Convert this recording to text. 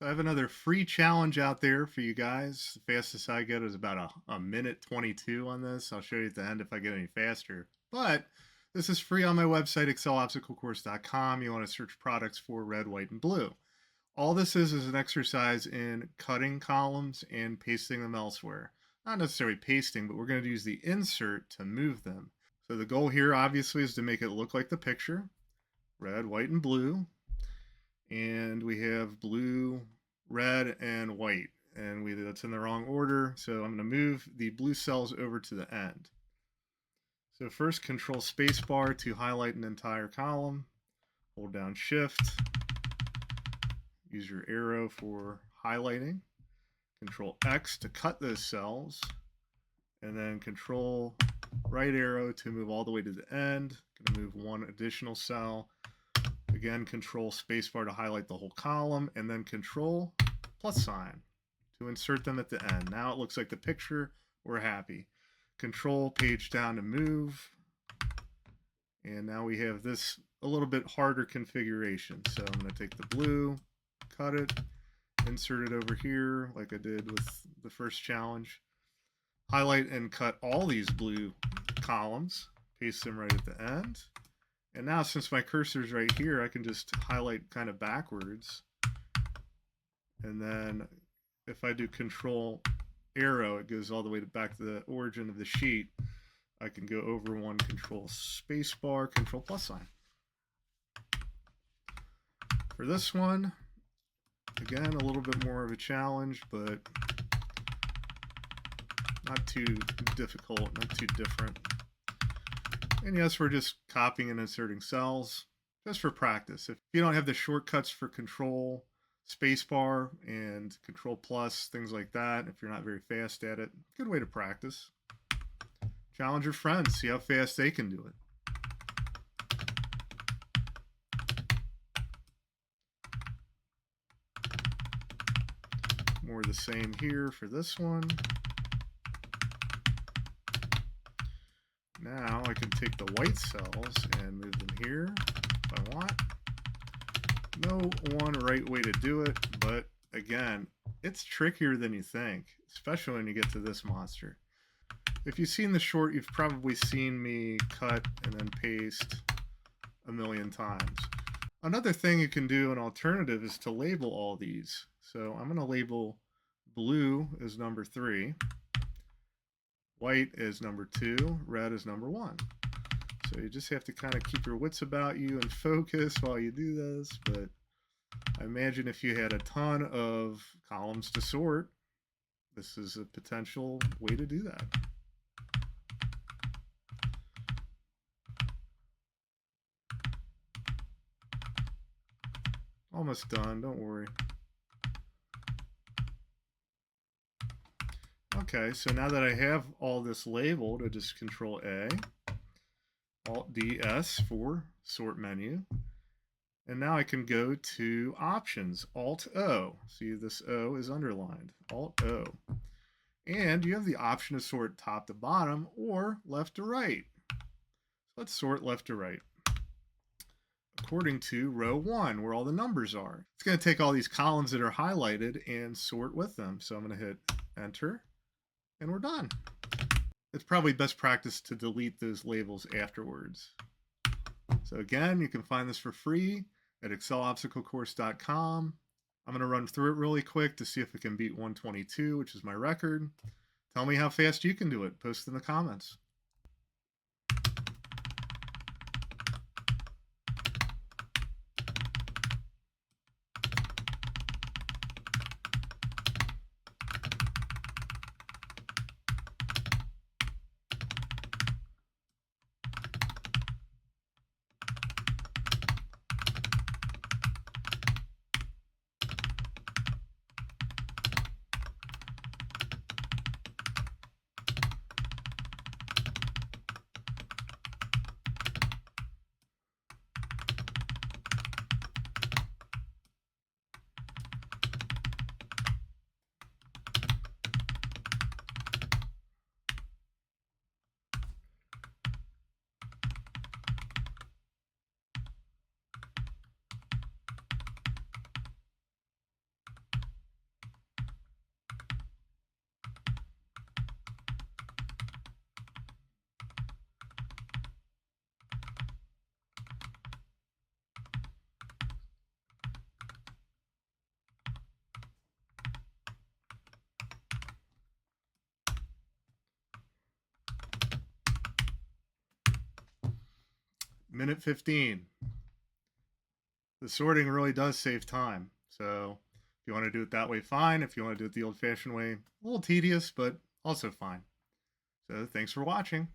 So I have another free challenge out there for you guys. The fastest I get is about a minute 22 on this. I'll show you at the end if I get any faster. But this is free on my website, excelobstaclecourse.com. You want to search products for red, white, and blue. All this is an exercise in cutting columns and pasting them elsewhere. Not necessarily pasting, but we're going to use the insert to move them. So the goal here obviously is to make it look like the picture. Red, white, and blue. And we have blue, red, and white. And that's in the wrong order. So I'm going to move the blue cells over to the end. So first, Control Spacebar to highlight an entire column. Hold down Shift. Use your arrow for highlighting. Control X to cut those cells. And then Control right arrow to move all the way to the end. Going to move one additional cell. Again, Control Spacebar to highlight the whole column, and then Control plus sign to insert them at the end. Now it looks like the picture. We're happy. Control page down to move. And now we have this a little bit harder configuration. So I'm going to take the blue, cut it, insert it over here like I did with the first challenge. Highlight and cut all these blue columns. Paste them right at the end. And now since my cursor's right here, I can just highlight kind of backwards. And then if I do Control arrow, it goes all the way back to the origin of the sheet. I can go over one, Control Spacebar, Control plus sign. For this one, again, a little bit more of a challenge, but not too difficult, not too different. And yes, we're just copying and inserting cells just for practice. If you don't have the shortcuts for Control Spacebar and Control Plus, things like that, if you're not very fast at it, good way to practice. Challenge your friends, see how fast they can do it. More of the same here for this one. Now I can take the white cells and move them here if I want. No one right way to do it, but again, it's trickier than you think, especially when you get to this monster. If you've seen the short, you've probably seen me cut and then paste a million times. Another thing you can do, an alternative, is to label all these. So I'm going to label blue as number 3. White is number 2, red is number 1. So you just have to kind of keep your wits about you and focus while you do this. But I imagine if you had a ton of columns to sort, this is a potential way to do that. Almost done, don't worry. Okay, so now that I have all this labeled, I just Control A, Alt D S for sort menu. And now I can go to options, Alt O. See, this O is underlined, Alt O. And you have the option to sort top to bottom or left to right. So let's sort left to right according to row 1, where all the numbers are. It's going to take all these columns that are highlighted and sort with them. So I'm going to hit Enter. And we're done. It's probably best practice to delete those labels afterwards. So again, you can find this for free at excelobstaclecourse.com. I'm going to run through it really quick to see if it can beat 122, which is my record. Tell me how fast you can do it. Post in the comments. minute 15. The sorting really does save time. So if you want to do it that way, fine. If you want to do it the old-fashioned way, a little tedious, but also fine. So thanks for watching.